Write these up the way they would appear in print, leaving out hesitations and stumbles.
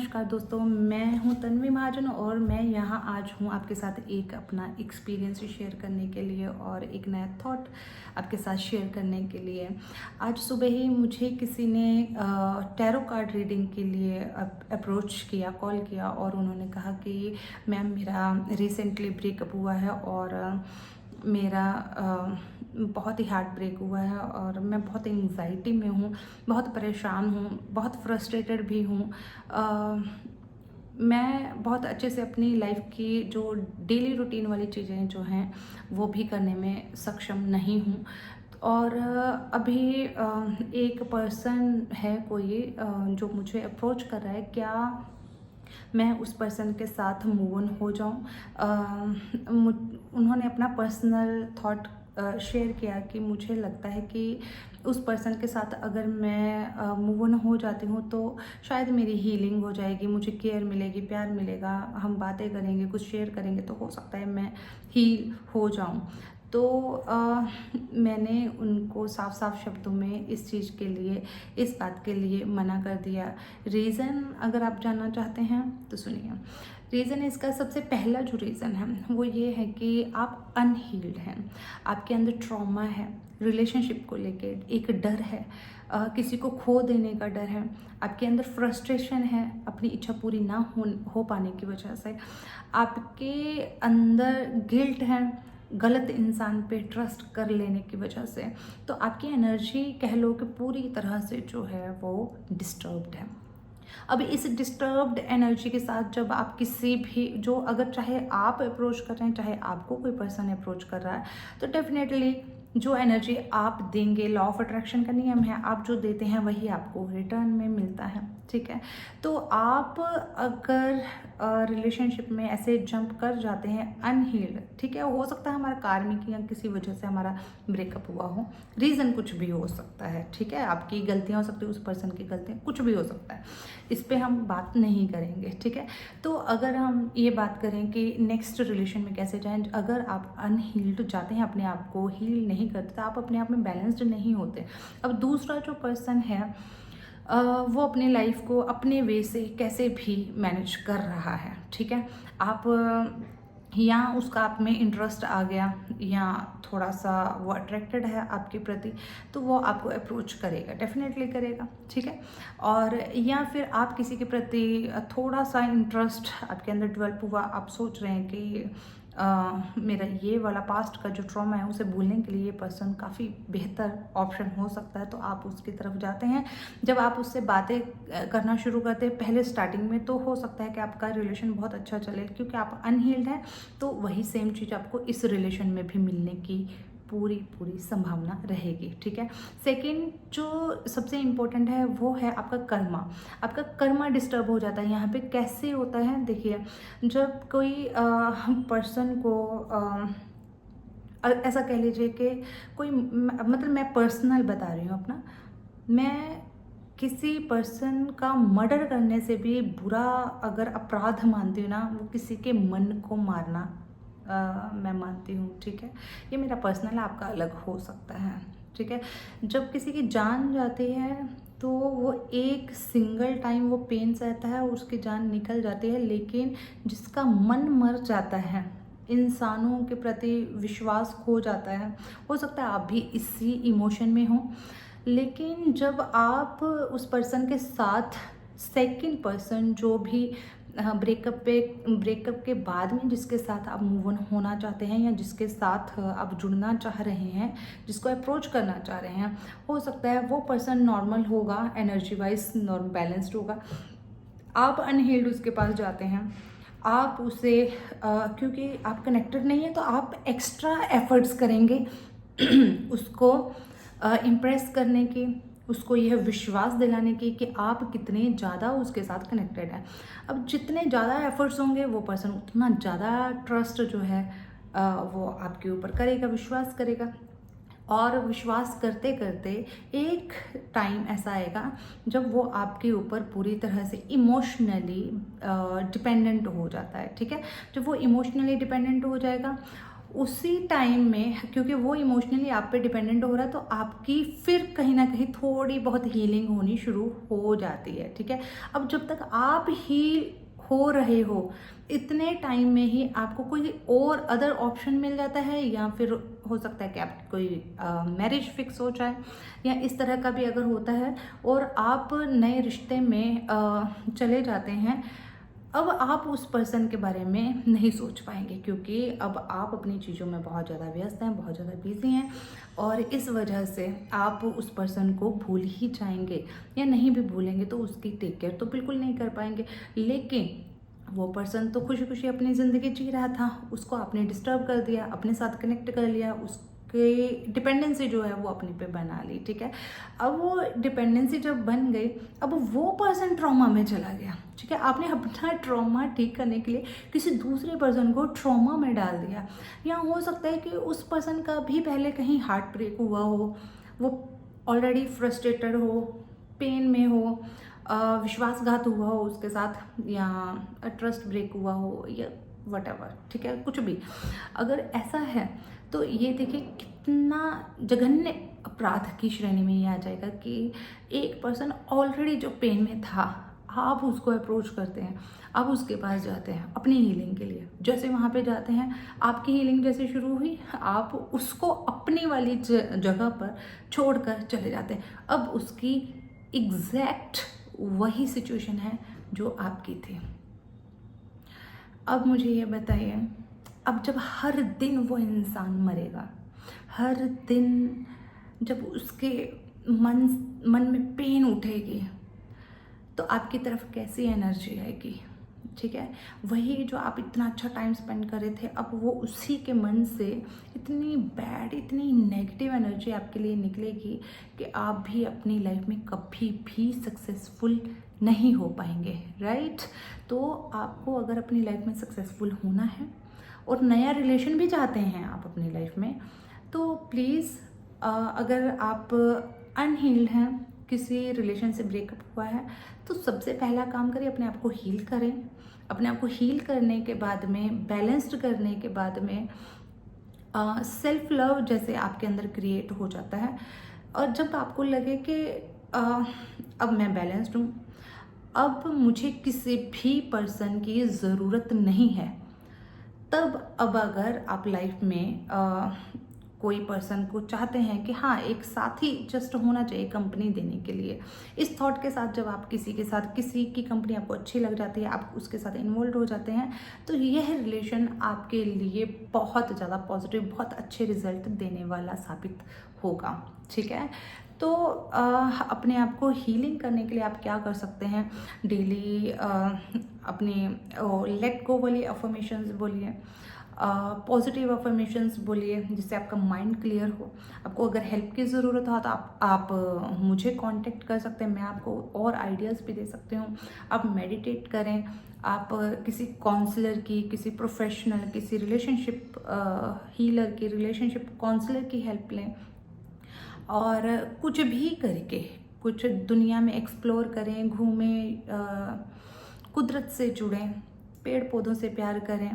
नमस्कार दोस्तों, मैं हूं तन्वी महाजन और मैं यहां आज हूं आपके साथ एक अपना एक्सपीरियंस शेयर करने के लिए और एक नया थॉट आपके साथ शेयर करने के लिए। आज सुबह ही मुझे किसी ने टैरो कार्ड रीडिंग के लिए अप्रोच किया, कॉल किया और उन्होंने कहा कि मैम मेरा रिसेंटली ब्रेकअप हुआ है और मेरा बहुत ही हार्ट ब्रेक हुआ है और मैं बहुत एंग्जाइटी में हूँ, बहुत परेशान हूँ, बहुत फ्रस्ट्रेटेड भी हूँ। मैं बहुत अच्छे से अपनी लाइफ की जो डेली रूटीन वाली चीज़ें जो हैं वो भी करने में सक्षम नहीं हूँ। और अभी एक पर्सन है कोई जो मुझे अप्रोच कर रहा है, क्या मैं उस पर्सन के साथ मूव ऑन हो जाऊं। उन्होंने अपना पर्सनल थॉट शेयर किया कि मुझे लगता है कि उस पर्सन के साथ अगर मैं मूव ऑन हो जाती हूँ तो शायद मेरी हीलिंग हो जाएगी, मुझे केयर मिलेगी, प्यार मिलेगा, हम बातें करेंगे, कुछ शेयर करेंगे तो हो सकता है मैं हील हो जाऊँ। तो मैंने उनको साफ साफ शब्दों में इस चीज़ के लिए, इस बात के लिए मना कर दिया। रीज़न अगर आप जानना चाहते हैं तो सुनिए। रीज़न इसका सबसे पहला जो रीज़न है वो ये है कि आप अनहील्ड हैं, आपके अंदर ट्रॉमा है, रिलेशनशिप को लेके एक डर है, किसी को खो देने का डर है, आपके अंदर फ्रस्ट्रेशन है अपनी इच्छा पूरी ना हो पाने की वजह से, आपके अंदर गिल्ट है गलत इंसान पे ट्रस्ट कर लेने की वजह से। तो आपकी एनर्जी कह लो कि पूरी तरह से जो है वो डिस्टर्ब्ड है। अब इस डिस्टर्ब्ड एनर्जी के साथ जब आप किसी भी, जो अगर चाहे आप अप्रोच कर रहे हैं चाहे आपको कोई पर्सन अप्रोच कर रहा है, तो डेफिनेटली जो एनर्जी आप देंगे, लॉ ऑफ अट्रैक्शन का नियम है, आप जो देते हैं वही आपको रिटर्न में मिलता है। ठीक है, तो आप अगर रिलेशनशिप में ऐसे जंप कर जाते हैं अनहील्ड, ठीक है, हो सकता है हमारा कार्मिक या किसी वजह से हमारा ब्रेकअप हुआ हो, रीज़न कुछ भी हो सकता है, ठीक है, आपकी गलतियाँ हो सकती है, उस पर्सन की गलतियाँ, कुछ भी हो सकता है, इस पे हम बात नहीं करेंगे। ठीक है, तो अगर हम ये बात करें कि नेक्स्ट रिलेशन में कैसे जाएं, अगर आप अनहील्ड जाते हैं, अपने आप को हील नहीं करते तो आप अपने आप में बैलेंस्ड नहीं होते। अब दूसरा जो पर्सन है वो अपनी लाइफ को अपने वे से कैसे भी मैनेज कर रहा है। ठीक है, आप या उसका आप में इंटरेस्ट आ गया या थोड़ा सा वो अट्रैक्टेड है आपके प्रति, तो वो आपको अप्रोच करेगा, डेफिनेटली करेगा। ठीक है, और या फिर आप किसी के प्रति थोड़ा सा इंटरेस्ट आपके अंदर डेवलप हुआ, आप सोच रहे हैं कि मेरा ये वाला पास्ट का जो ट्रॉमा है उसे भूलने के लिए ये पर्सन काफ़ी बेहतर ऑप्शन हो सकता है, तो आप उसकी तरफ जाते हैं। जब आप उससे बातें करना शुरू करते हैं पहले स्टार्टिंग में, तो हो सकता है कि आपका रिलेशन बहुत अच्छा चले, क्योंकि आप अनहील्ड हैं, तो वही सेम चीज़ आपको इस रिलेशन में भी मिलने की पूरी संभावना रहेगी। ठीक है, सेकंड जो सबसे इम्पोर्टेंट है वो है आपका कर्मा। आपका कर्मा डिस्टर्ब हो जाता है। यहाँ पे कैसे होता है, देखिए, जब कोई पर्सन को ऐसा कह लीजिए कि कोई मतलब मैं पर्सनल बता रही हूँ अपना, मैं किसी पर्सन का मर्डर करने से भी बुरा अगर अपराध मानती हूँ ना, वो किसी के मन को मारना मैं मानती हूँ। ठीक है, ये मेरा पर्सनल, आपका अलग हो सकता है। ठीक है, जब किसी की जान जाती है तो वो एक सिंगल टाइम वो पेन सहता है, उसकी जान निकल जाती है, लेकिन जिसका मन मर जाता है, इंसानों के प्रति विश्वास खो जाता है, हो सकता है आप भी इसी इमोशन में हो। लेकिन जब आप उस पर्सन के साथ सेकंड पर्सन जो भी ब्रेकअप के बाद में जिसके साथ आप मूव ऑन होना चाहते हैं या जिसके साथ आप जुड़ना चाह रहे हैं, जिसको अप्रोच करना चाह रहे हैं, हो सकता है वो पर्सन नॉर्मल होगा, एनर्जी वाइज नॉर्मल बैलेंस्ड होगा, आप अनहील्ड उसके पास जाते हैं, आप उसे क्योंकि आप कनेक्टेड नहीं है तो आप एक्स्ट्रा एफर्ट्स करेंगे उसको इम्प्रेस करने की, उसको यह विश्वास दिलाने की कि आप कितने ज़्यादा उसके साथ कनेक्टेड हैं। अब जितने ज़्यादा एफर्ट्स होंगे वो पर्सन उतना ज़्यादा ट्रस्ट जो है वो आपके ऊपर करेगा, विश्वास करेगा, और विश्वास करते करते एक टाइम ऐसा आएगा जब वो आपके ऊपर पूरी तरह से इमोशनली डिपेंडेंट हो जाता है। ठीक है, जब वो इमोशनली डिपेंडेंट हो जाएगा, उसी टाइम में, क्योंकि वो इमोशनली आप पे डिपेंडेंट हो रहा है, तो आपकी फिर कहीं ना कहीं थोड़ी बहुत हीलिंग होनी शुरू हो जाती है, ठीक है। अब जब तक आप हील हो रहे हो, इतने टाइम में ही आपको कोई और अदर ऑप्शन मिल जाता है, या फिर हो सकता है कि आपकी कोई मैरिज फिक्स हो जाए, या इस तरह का भी अगर होता है और आप नए रिश्ते में चले जाते हैं। अब आप उस पर्सन के बारे में नहीं सोच पाएंगे, क्योंकि अब आप अपनी चीज़ों में बहुत ज़्यादा व्यस्त हैं, बहुत ज़्यादा बिजी हैं, और इस वजह से आप उस पर्सन को भूल ही जाएंगे, या नहीं भी भूलेंगे तो उसकी टेक केयर तो बिल्कुल नहीं कर पाएंगे। लेकिन वो पर्सन तो खुशी खुशी अपनी ज़िंदगी जी रहा था, उसको आपने डिस्टर्ब कर दिया, अपने साथ कनेक्ट कर लिया, उसके डिपेंडेंसी जो है वो अपने पे बना ली, ठीक है। अब वो डिपेंडेंसी जब बन गई, अब वो पर्सन ट्रॉमा में चला गया, ठीक है। आपने अपना ट्रॉमा ठीक करने के लिए किसी दूसरे पर्सन को ट्रॉमा में डाल दिया, या हो सकता है कि उस पर्सन का भी पहले कहीं हार्ट ब्रेक हुआ हो, वो ऑलरेडी फ्रस्ट्रेटेड हो, पेन में हो, विश्वासघात हुआ हो उसके साथ, या ट्रस्ट ब्रेक हुआ हो, या वटेवर, ठीक है, कुछ भी अगर ऐसा है तो ये देखिए कितना जघन्य अपराध की श्रेणी में ये आ जाएगा कि एक पर्सन ऑलरेडी जो पेन में था, आप उसको अप्रोच करते हैं, आप उसके पास जाते हैं अपनी हीलिंग के लिए। जैसे वहाँ पे जाते हैं, आपकी हीलिंग जैसे शुरू हुई, आप उसको अपनी वाली जगह पर छोड़कर चले जाते हैं। अब उसकी एग्जैक्ट वही सिचुएशन है जो आपकी थी। अब मुझे ये बताइए, अब जब हर दिन वो इंसान मरेगा, हर दिन जब उसके मन में पेन उठेगी, तो आपकी तरफ कैसी एनर्जी आएगी, ठीक है। वही जो आप इतना अच्छा टाइम स्पेंड कर रहे थे, अब वो उसी के मन से इतनी बैड, इतनी नेगेटिव एनर्जी आपके लिए निकलेगी कि आप भी अपनी लाइफ में कभी भी सक्सेसफुल नहीं हो पाएंगे, राइट। तो आपको अगर अपनी लाइफ में सक्सेसफुल होना है और नया रिलेशन भी चाहते हैं आप अपनी लाइफ में, तो प्लीज़ अगर आप अनहील्ड हैं, किसी रिलेशन से ब्रेकअप हुआ है, तो सबसे पहला काम करिए, अपने आप को हील करें। अपने आप को हील करने के बाद में, बैलेंस्ड करने के बाद में सेल्फ लव जैसे आपके अंदर क्रिएट हो जाता है। और जब आपको लगे कि अब मैं बैलेंस्ड हूँ, अब मुझे किसी भी पर्सन की ज़रूरत नहीं है, तब अब अगर आप लाइफ में कोई पर्सन को चाहते हैं कि हाँ, एक साथी जस्ट होना चाहिए कंपनी देने के लिए, इस थॉट के साथ जब आप किसी के साथ, किसी की कंपनी आपको अच्छी लग जाती है, आप उसके साथ इन्वॉल्व हो जाते हैं, तो यह रिलेशन आपके लिए बहुत ज़्यादा पॉजिटिव, बहुत अच्छे रिजल्ट देने वाला साबित होगा, ठीक है। तो अपने आप को हीलिंग करने के लिए आप क्या कर सकते हैं, डेली अपने लेट गो वाली अफर्मेशंस बोलिए, पॉजिटिव अफर्मेशंस बोलिए, जिससे आपका माइंड क्लियर हो। आपको अगर हेल्प की ज़रूरत हो तो आप मुझे कांटेक्ट कर सकते हैं, मैं आपको और आइडियाज़ भी दे सकती हूँ। आप मेडिटेट करें, आप किसी काउंसलर की, किसी प्रोफेशनल, किसी रिलेशनशिप हीलर की, रिलेशनशिप काउंसलर की हेल्प लें, और कुछ भी करके कुछ दुनिया में एक्सप्लोर करें, घूमें, कुदरत से जुड़ें, पेड़ पौधों से प्यार करें,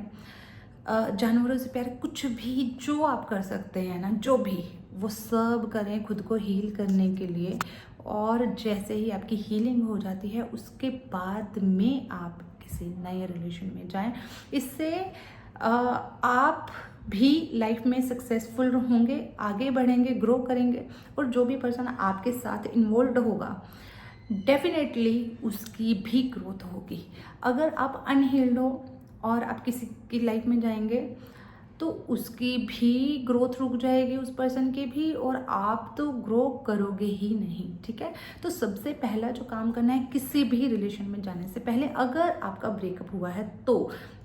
जानवरों से प्यार, कुछ भी जो आप कर सकते हैं ना, जो भी, वो सब करें खुद को हील करने के लिए। और जैसे ही आपकी हीलिंग हो जाती है, उसके बाद में आप किसी नए रिलेशन में जाएं। इससे आप भी लाइफ में सक्सेसफुल होंगे, आगे बढ़ेंगे, ग्रो करेंगे, और जो भी पर्सन आपके साथ इन्वॉल्व होगा, डेफिनेटली उसकी भी ग्रोथ होगी। अगर आप अनहील्ड हो और आप किसी की लाइफ में जाएंगे, तो उसकी भी ग्रोथ रुक जाएगी, उस पर्सन की भी, और आप तो ग्रो करोगे ही नहीं, ठीक है। तो सबसे पहला जो काम करना है, किसी भी रिलेशन में जाने से पहले, अगर आपका ब्रेकअप हुआ है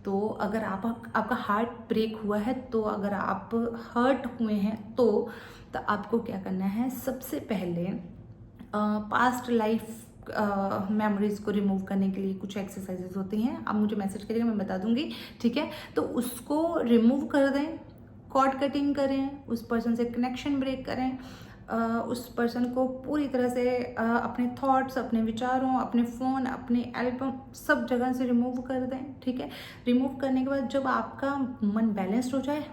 तो अगर आपका हार्ट ब्रेक हुआ है, तो अगर आप हर्ट हुए हैं, तो आपको क्या करना है, सबसे पहले पास्ट लाइफ मेमोरीज को रिमूव करने के लिए कुछ एक्सरसाइजेज होती हैं, आप मुझे मैसेज करिएगा, मैं बता दूंगी, ठीक है। तो उसको रिमूव कर दें, कॉर्ड कटिंग करें, उस पर्सन से कनेक्शन ब्रेक करें, उस पर्सन को पूरी तरह से अपने थॉट्स, अपने विचारों, अपने फ़ोन, अपने एल्बम, सब जगह से रिमूव कर दें, ठीक है। रिमूव करने के बाद जब आपका मन बैलेंस्ड हो जाए,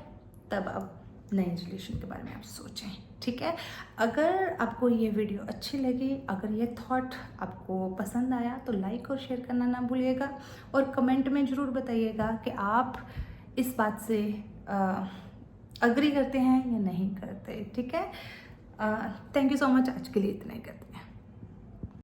तब आप नए रिलेशन के बारे में आप सोचें, ठीक है। अगर आपको ये वीडियो अच्छी लगी, अगर ये थॉट आपको पसंद आया तो लाइक और शेयर करना ना भूलिएगा, और कमेंट में ज़रूर बताइएगा कि आप इस बात से अग्री करते हैं या नहीं करते, ठीक है। थैंक यू सो मच, आज के लिए इतना ही करते हैं।